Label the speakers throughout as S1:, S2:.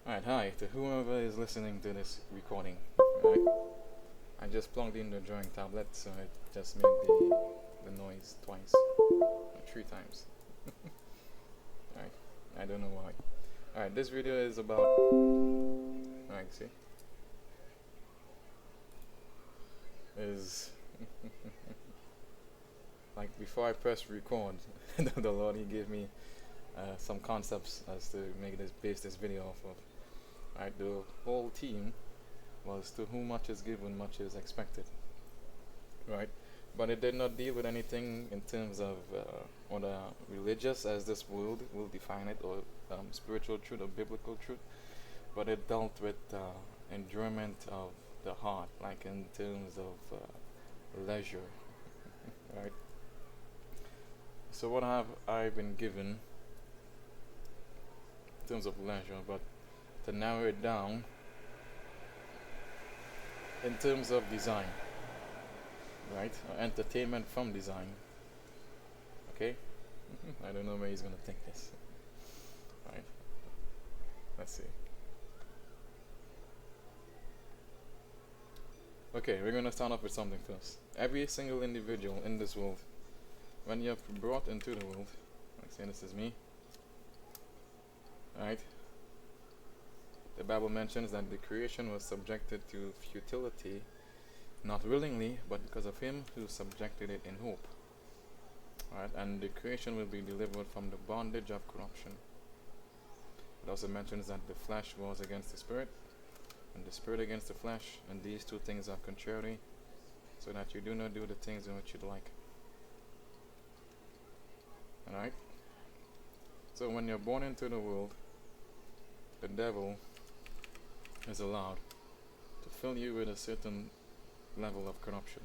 S1: Alright, hi to whoever is listening to this recording. Right? I just plugged in the drawing tablet, so it just made the noise twice, or 3 times. Alright, I don't know why. Alright, this video is about. Alright, see, is like before I press record, the Lord He gave me some concepts as to make this base this video off of. Alright, the whole theme was to whom much is given, much is expected. Right, but it did not deal with anything in terms of whether religious, as this world will define it, or spiritual truth or biblical truth, but it dealt with enjoyment of the heart, like in terms of leisure. Right. So what have I been given in terms of leisure? But to narrow it down, in terms of design, right? Entertainment from design. Okay? I don't know where he's gonna take this. Right? Let's see. Okay, we're gonna start off with something first. Every single individual in this world, when you're brought into the world, like say this is me, right? The Bible mentions that the creation was subjected to futility, not willingly, but because of him who subjected it in hope. Right? And the creation will be delivered from the bondage of corruption. It also mentions that the flesh wars against the spirit, and the spirit against the flesh, and these two things are contrary, so that you do not do the things in which you'd like. Alright? So when you're born into the world, the devil is allowed to fill you with a certain level of corruption.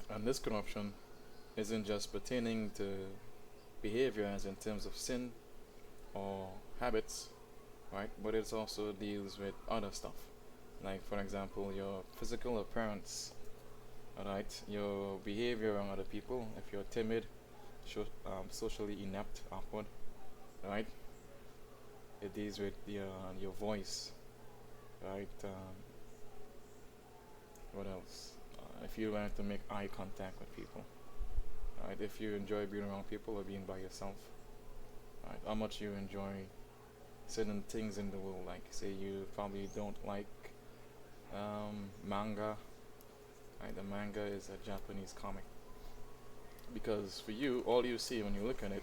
S1: And this corruption isn't just pertaining to behavior as in terms of sin or habits, right? But it also deals with other stuff, like for example your physical appearance, alright, your behavior around other people. If you're timid, socially inept, awkward, right? It deals with your voice, right? What else? If you learn to make eye contact with people, right? If you enjoy being around people or being by yourself, right? How much you enjoy certain things in the world, like say you probably don't like manga, right? The manga is a Japanese comic, because for you, all you see when you look at it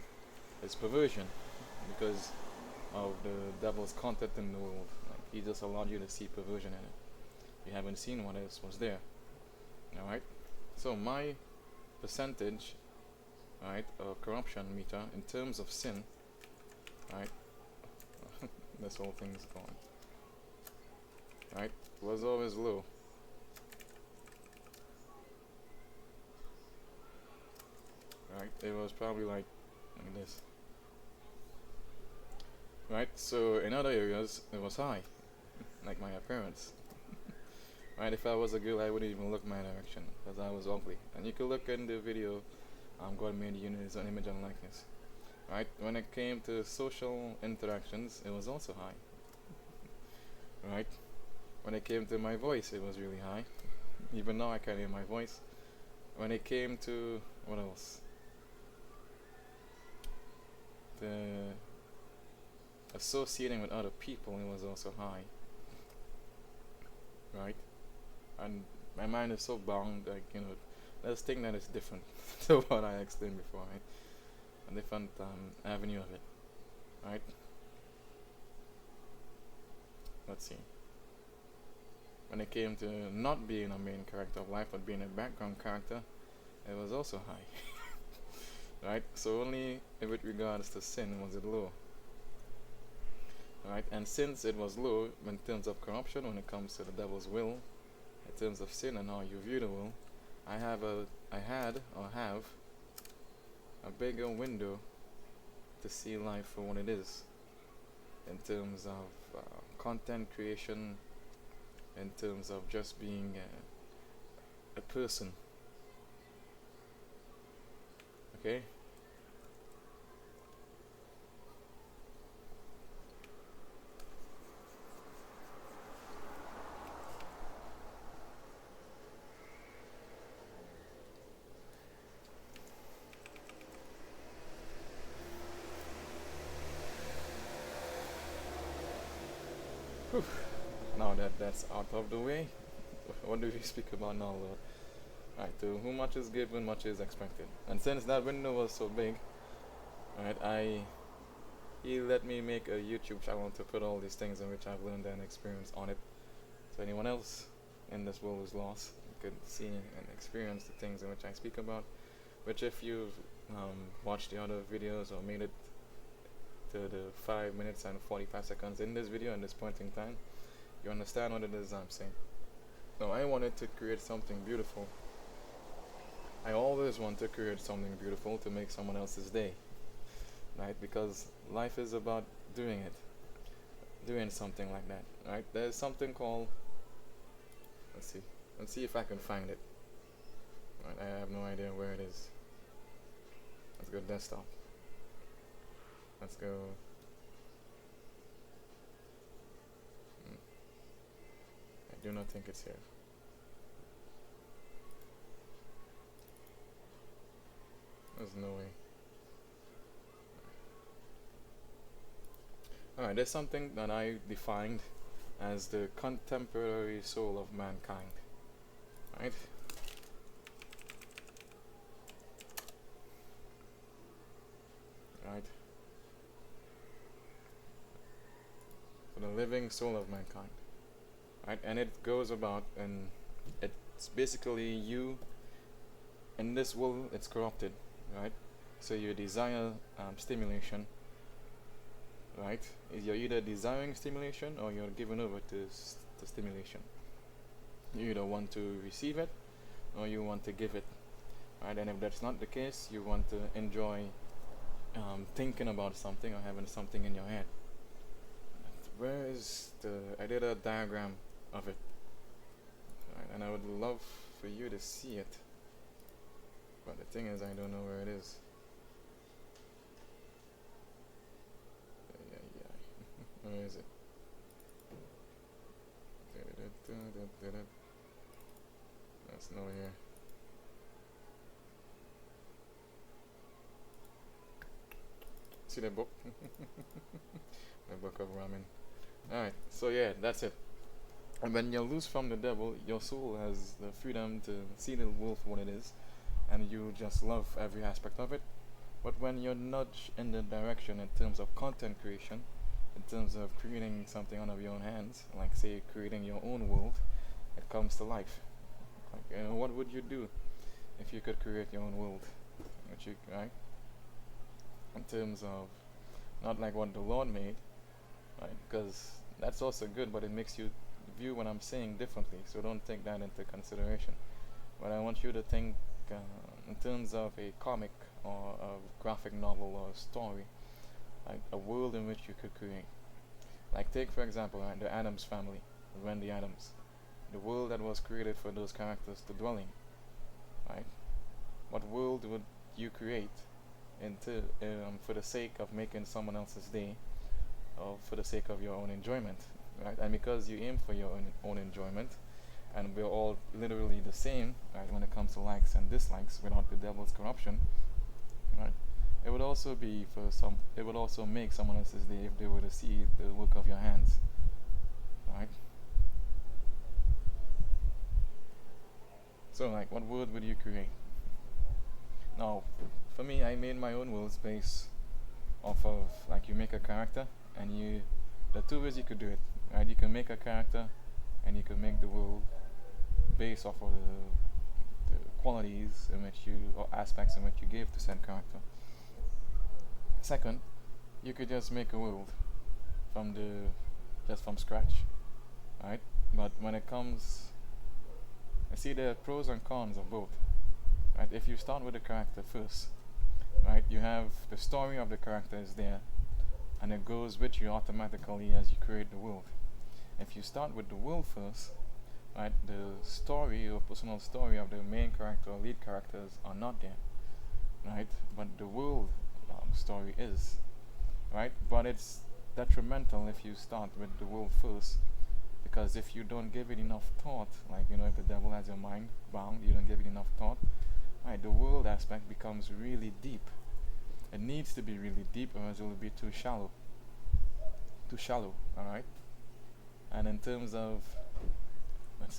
S1: is perversion, because of the devil's content in the world. Like, he just allowed you to see perversion in it. You haven't seen what else was there. Alright? So my percentage, right, of corruption meter in terms of sin, right, this whole thing is gone, right, was always low. Right? It was probably like this. Right? So in other areas it was high, like my appearance. Right? If I was a girl, I wouldn't even look my direction because I was ugly. And you could look in the video, God made the universe an image and likeness. Right? When it came to social interactions, it was also high. Right? When it came to my voice, it was really high. Even now I can't hear my voice. When it came to what else? The associating with other people, it was also high. Right? And my mind is so bound, like, let's think that it's different to what I explained before, right? A different avenue of it, right? Let's see. When it came to not being a main character of life, but being a background character, it was also high, right? So only with regards to sin was it low, right? And since it was low in terms of corruption, when it comes to the devil's will, in terms of sin and how you view the world, I had or have a bigger window to see life for what it is, in terms of content creation, in terms of just being a person. Okay? Whew. Now that that's out of the way, what do we speak about now, Lord? Right, to whom much is given, much is expected. And since that window was so big, right, he let me make a YouTube channel to put all these things in which I've learned and experienced on it. So anyone else in this world who's lost could see and experience the things in which I speak about. Which, if you've watched the other videos or made it to the 5 minutes and 45 seconds in this video at this point in time, you understand what it is I'm saying. No, I wanted to create something beautiful. I always want to create something beautiful to make someone else's day, right? Because life is about doing it, doing something like that, right? There's something called, let's see if I can find it. Right, I have no idea where it is. Let's go desktop. Let's go. I do not think it's here. There's no way. Alright, there's something that I defined as the contemporary soul of mankind. Right? Right? So the living soul of mankind. Right? And it goes about, and it's basically you. In this world, it's corrupted. Right? So you desire stimulation. Right? You're either desiring stimulation or you're given over to stimulation. You either want to receive it or you want to give it. Right? And if that's not the case, you want to enjoy thinking about something or having something in your head. Where is I did a diagram of it. Right? And I would love for you to see it. But the thing is, I don't know where it is. Where is it? That's no here. See the book? The book of ramen. Alright, so yeah, that's it. And when you're loose from the devil, your soul has the freedom to see the world for what it is, and you just love every aspect of it. But when you're nudged in the direction in terms of content creation, in terms of creating something out of your own hands, like say creating your own world, it comes to life. Like, what would you do if you could create your own world? Right? In terms of not like what the Lord made, right? Because that's also good, but it makes you view what I'm saying differently. So don't take that into consideration. But I want you to think in terms of a comic or a graphic novel or a story, like a world in which you could create. Like take for example, right, the Addams family, Wendy Addams, the world that was created for those characters to dwell in. Right? What world would you create for the sake of making someone else's day, or for the sake of your own enjoyment, right? And because you aim for your own enjoyment, and we're all literally the same, right, when it comes to likes and dislikes, without the devil's corruption, right? It would also make someone else's day if they were to see the work of your hands, right? So, like, what world would you create? Now, for me, I made my own worlds based off of, like, you make a character, and there are two ways you could do it, right? You can make a character, and you can make the world based off of the qualities in which or aspects in which you gave to said character. Second, you could just make a world from scratch, right? But when it comes, I see there are pros and cons of both, right? If you start with the character first, right, you have the story of the character is there, and it goes with you automatically as you create the world. If you start with the world first, right, the story or personal story of the main character or lead characters are not there, right? But the world story is, right? But it's detrimental if you start with the world first, because if you don't give it enough thought, like, if the devil has your mind bound, you don't give it enough thought, right, the world aspect becomes really deep. It needs to be really deep, or else it will be too shallow. Alright? And in terms of, let's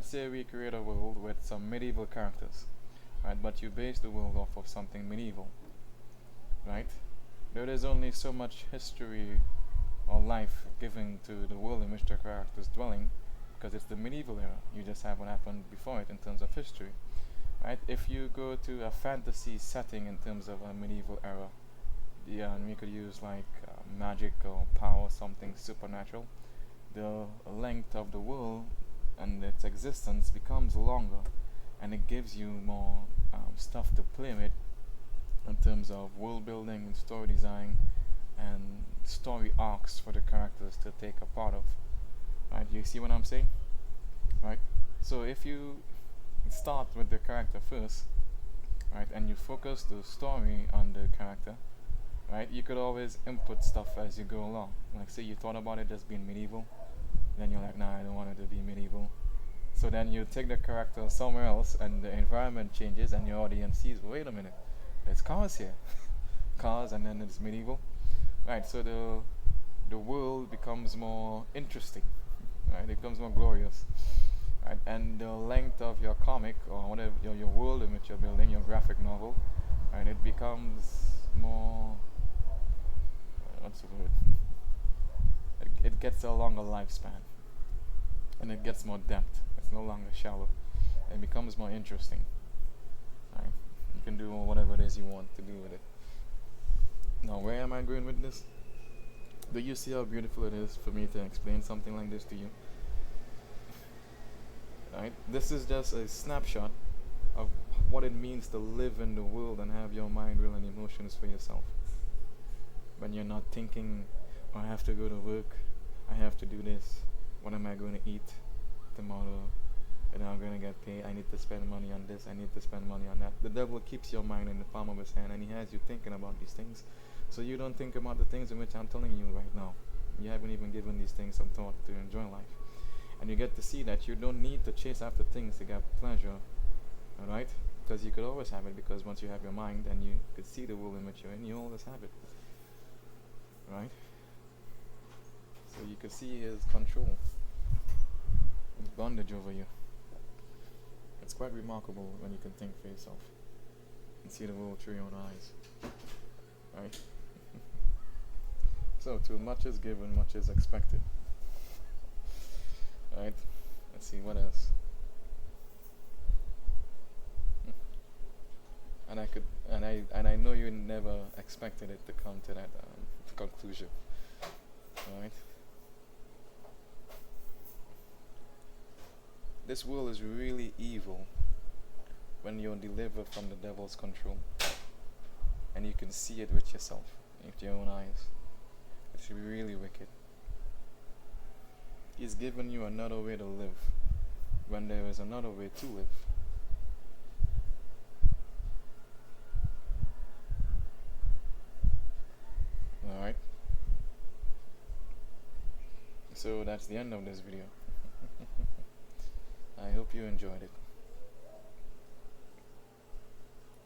S1: say we create a world with some medieval characters, right? But you base the world off of something medieval, right? There is only so much history or life given to the world in which the character is dwelling, because it's the medieval era. You just have what happened before it in terms of history, right? If you go to a fantasy setting in terms of a medieval era, yeah, and we could use like magic or power, something supernatural, the length of the world and its existence becomes longer, and it gives you more stuff to play with in terms of world building and story design and story arcs for the characters to take a part of. Right? You see what I'm saying? Right? So if you start with the character first, right, and you focus the story on the character, right, you could always input stuff as you go along. Like say you thought about it as being medieval, then you're like, nah, I don't want it to be medieval. So then you take the character somewhere else and the environment changes and your audience sees, wait a minute, there's cars here. Cars, and then it's medieval. Right, so the world becomes more interesting. Right, it becomes more glorious. Right, and the length of your comic or whatever your world in which you're building, your graphic novel, right, it becomes more what's the word? It gets a longer lifespan, and it gets more depth. It's no longer shallow. It becomes more interesting. Right? You can do whatever it is you want to do with it. Now, where am I going with this? Do you see how beautiful it is for me to explain something like this to you? Right? This is just a snapshot of what it means to live in the world and have your mind, will, and emotions for yourself. When you're not thinking, oh, I have to go to work, I have to do this, what am I going to eat tomorrow, and I'm going to get paid, I need to spend money on this, I need to spend money on that. The devil keeps your mind in the palm of his hand, and he has you thinking about these things. So you don't think about the things in which I'm telling you right now. You haven't even given these things some thought to enjoy life. And you get to see that you don't need to chase after things to get pleasure, alright? Because you could always have it, because once you have your mind and you could see the world in which you're in, you always have it. Right? So you could see his control, his bondage over you. It's quite remarkable when you can think for yourself and see the world through your own eyes. Right? So, to much is given, much is expected. Right? Let's see, what else? And I know you never expected it to come to that conclusion. Alright? This world is really evil when you're delivered from the devil's control. And you can see it with yourself, with your own eyes. It's really wicked. He's given you another way to live when there is another way to live. Alright? So that's the end of this video. I hope you enjoyed it.